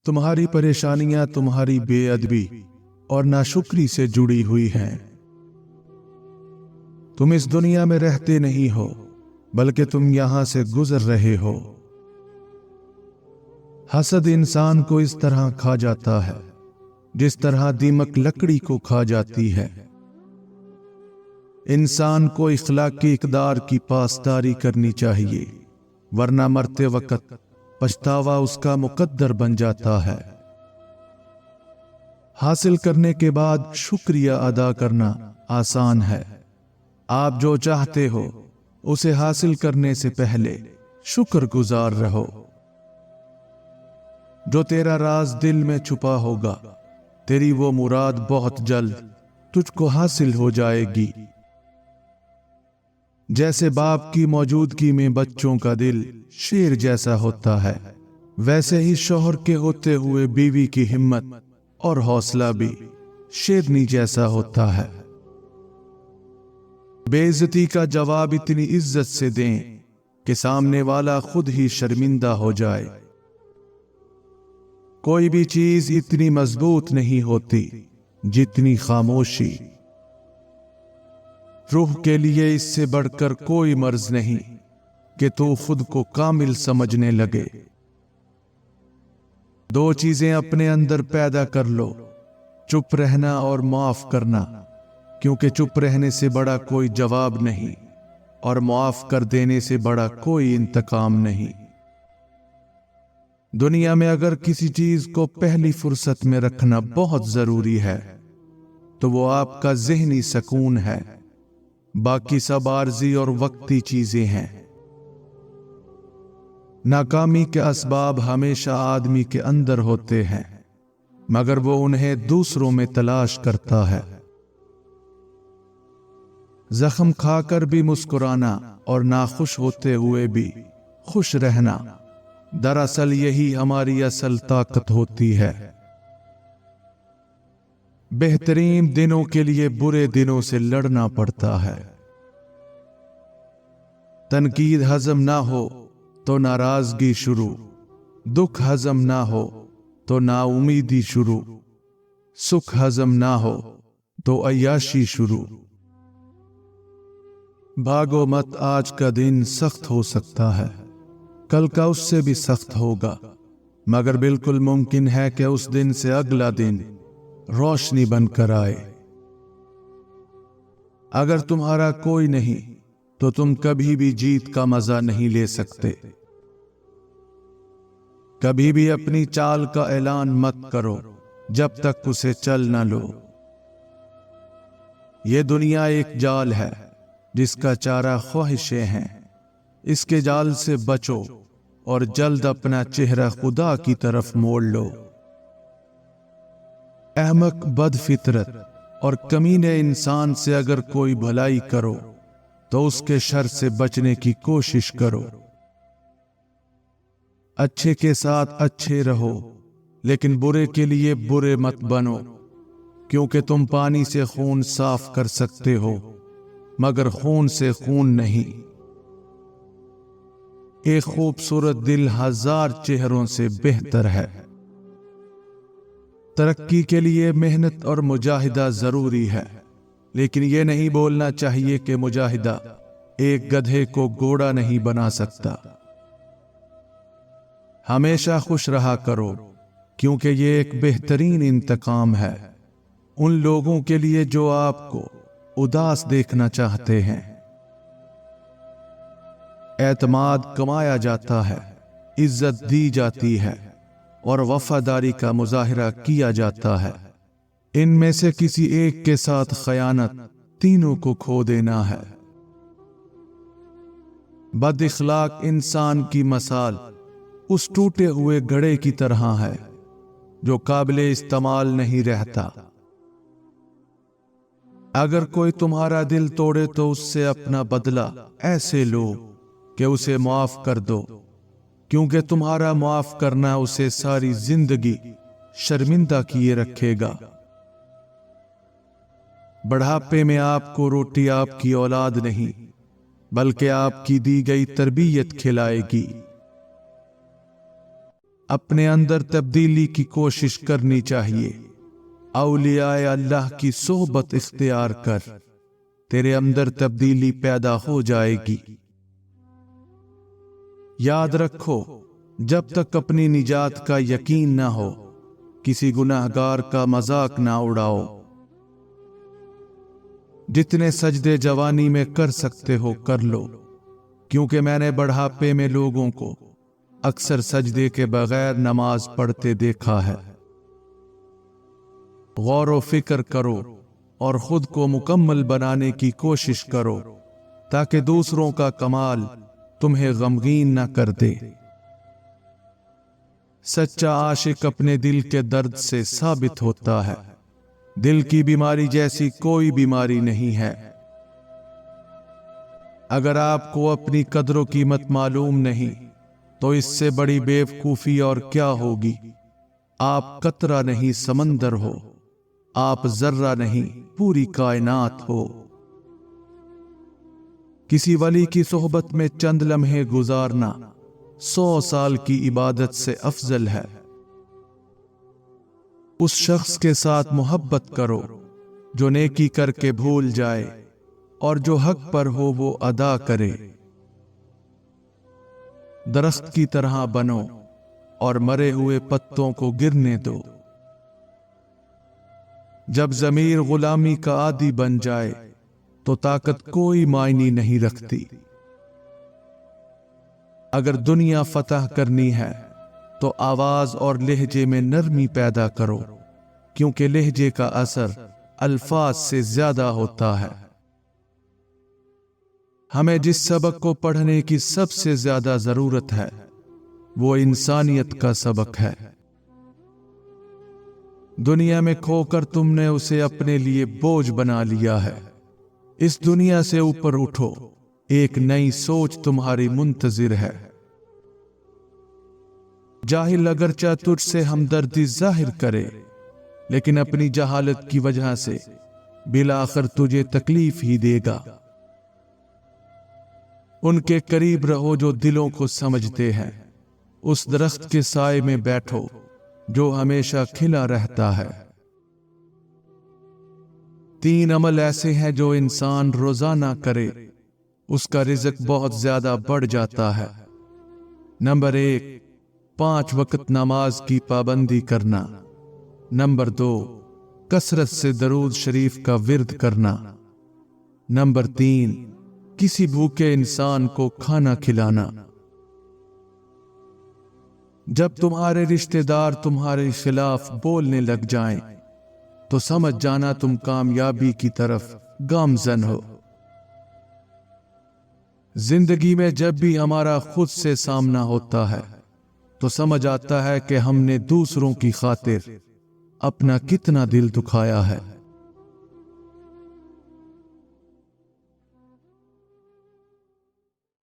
तुम्हारी परेशानियां तुम्हारी बेअदबी और नाशुक्री से जुड़ी हुई हैं। तुम इस दुनिया में रहते नहीं हो, बल्कि तुम यहां से गुजर रहे हो। हसद इंसान को इस तरह खा जाता है जिस तरह दीमक लकड़ी को खा जाती है। इंसान को इखलाकी इक़दार की पासदारी करनी चाहिए, वरना मरते वक्त पछतावा उसका मुकद्दर बन जाता है। हासिल करने के बाद शुक्रिया अदा करना आसान है। आप जो चाहते हो उसे हासिल करने से पहले शुक्रगुजार रहो। जो तेरा राज दिल में छुपा होगा, तेरी वो मुराद बहुत जल्द तुझको हासिल हो जाएगी। जैसे बाप की मौजूदगी में बच्चों का दिल शेर जैसा होता है, वैसे ही शौहर के होते हुए बीवी की हिम्मत और हौसला भी शेरनी जैसा होता है। बेइज्जती का जवाब इतनी इज्जत से दें कि सामने वाला खुद ही शर्मिंदा हो जाए। कोई भी चीज इतनी मजबूत नहीं होती जितनी खामोशी। रूह के लिए इससे बढ़कर कोई मर्ज नहीं कि तू खुद को कामिल समझने लगे। दो चीजें अपने अंदर पैदा कर लो, चुप रहना और माफ करना, क्योंकि चुप रहने से बड़ा कोई जवाब नहीं और माफ कर देने से बड़ा कोई इंतकाम नहीं। दुनिया में अगर किसी चीज को पहली फुर्सत में रखना बहुत जरूरी है तो वो आपका ज़हनी सुकून है। बाकी सब आर्जी और वक्ती चीजें हैं। नाकामी के असबाब हमेशा आदमी के अंदर होते हैं, मगर वो उन्हें दूसरों में तलाश करता है। जख्म खाकर भी मुस्कुराना और नाखुश होते हुए भी खुश रहना, दरअसल यही हमारी असल ताकत होती है। बेहतरीन दिनों के लिए बुरे दिनों से लड़ना पड़ता है। तनकीद हजम ना हो तो नाराजगी शुरू, दुख हजम ना हो तो नाउमीदी शुरू, सुख हजम ना हो तो अय्याशी शुरू। भागो मत, आज का दिन सख्त हो सकता है, कल का उससे भी सख्त होगा, मगर बिल्कुल मुमकिन है कि उस दिन से अगला दिन रोशनी बनकर आए। अगर तुम्हारा कोई नहीं तो तुम कभी भी जीत का मजा नहीं ले सकते। कभी भी अपनी चाल का ऐलान मत करो जब तक उसे चल न लो। ये दुनिया एक जाल है जिसका चारा ख्वाहिशें हैं। इसके जाल से बचो और जल्द अपना चेहरा खुदा की तरफ मोड़ लो। अहमक, बदफितरत और कमीने इंसान से अगर कोई भलाई करो तो उसके शर से बचने की कोशिश करो। अच्छे के साथ अच्छे रहो, लेकिन बुरे के लिए बुरे मत बनो, क्योंकि तुम पानी से खून साफ कर सकते हो, मगर खून से खून नहीं। एक खूबसूरत दिल हजार चेहरों से बेहतर है। तरक्की के लिए मेहनत और मुजाहिदा जरूरी है, लेकिन यह नहीं बोलना चाहिए कि मुजाहिदा एक गधे को घोड़ा नहीं बना सकता। हमेशा खुश रहा करो, क्योंकि यह एक बेहतरीन इंतकाम है उन लोगों के लिए जो आपको उदास देखना चाहते हैं। एतमाद कमाया जाता है, इज्जत दी जाती है और वफादारी का मुजाहिरा किया जाता है। इनमें से किसी एक के साथ खयानत तीनों को खो देना है। बद इखलाक इंसान की मसाल उस टूटे हुए घड़े की तरह है जो काबिले इस्तेमाल नहीं रहता। अगर कोई तुम्हारा दिल तोड़े तो उससे अपना बदला ऐसे लो कि उसे माफ कर दो, क्योंकि तुम्हारा माफ करना उसे सारी जिंदगी शर्मिंदा किए रखेगा। बढ़ापे में आपको रोटी आपकी औलाद नहीं, बल्कि आपकी दी गई तरबियत खिलाएगी। اپنے اندر تبدیلی کی کوشش کرنی چاہیے۔ اولیاء اللہ کی صحبت اختیار کر، تیرے اندر تبدیلی پیدا ہو جائے گی۔ یاد رکھو، جب تک اپنی نجات کا یقین نہ ہو، کسی گناہگار کا مذاق نہ اڑاؤ۔ جتنے سجدے جوانی میں کر سکتے ہو کر لو، کیونکہ میں نے بڑھاپے میں لوگوں کو اکثر سجدے کے بغیر نماز پڑھتے دیکھا ہے۔ غور و فکر کرو اور خود کو مکمل بنانے کی کوشش کرو، تاکہ دوسروں کا کمال تمہیں غمگین نہ کر دے۔ سچا عاشق اپنے دل کے درد سے ثابت ہوتا ہے۔ دل کی بیماری جیسی کوئی بیماری نہیں ہے۔ اگر آپ کو اپنی قدر و قیمت معلوم نہیں تو اس سے بڑی بیوقوفی اور کیا ہوگی۔ آپ قطرہ نہیں سمندر ہو، آپ ذرہ نہیں پوری کائنات ہو۔ کسی ولی کی صحبت میں چند لمحے گزارنا 100 سال کی عبادت سے افضل ہے۔ اس شخص کے ساتھ محبت کرو جو نیکی کر کے بھول جائے اور جو حق پر ہو وہ ادا کرے۔ درخت کی طرح بنو اور مرے ہوئے پتوں کو گرنے دو۔ جب ضمیر غلامی کا عادی بن جائے تو طاقت کوئی معنی نہیں رکھتی۔ اگر دنیا فتح کرنی ہے تو آواز اور لہجے میں نرمی پیدا کرو، کیونکہ لہجے کا اثر الفاظ سے زیادہ ہوتا ہے۔ ہمیں جس سبق کو پڑھنے کی سب سے زیادہ ضرورت ہے وہ انسانیت کا سبق ہے۔ دنیا میں کھو کر تم نے اسے اپنے لیے بوجھ بنا لیا ہے۔ اس دنیا سے اوپر اٹھو، ایک نئی سوچ تمہاری منتظر ہے۔ جاہل اگرچہ تجھ سے ہمدردی ظاہر کرے، لیکن اپنی جہالت کی وجہ سے بالآخر تجھے تکلیف ہی دے گا۔ ان کے قریب رہو جو دلوں کو سمجھتے ہیں، اس درخت کے سائے میں بیٹھو جو ہمیشہ کھلا رہتا ہے۔ 3 عمل ایسے ہیں جو انسان روزانہ کرے، اس کا رزق بہت زیادہ بڑھ جاتا ہے۔ نمبر 1، 5 وقت نماز کی پابندی کرنا۔ نمبر 2، کثرت سے درود شریف کا ورد کرنا۔ نمبر 3، کسی بھوکے انسان کو کھانا کھلانا۔ جب تمہارے رشتہ دار تمہارے خلاف بولنے لگ جائیں تو سمجھ جانا تم کامیابی کی طرف گامزن ہو۔ زندگی میں جب بھی ہمارا خود سے سامنا ہوتا ہے تو سمجھ آتا ہے کہ ہم نے دوسروں کی خاطر اپنا کتنا دل دکھایا ہے۔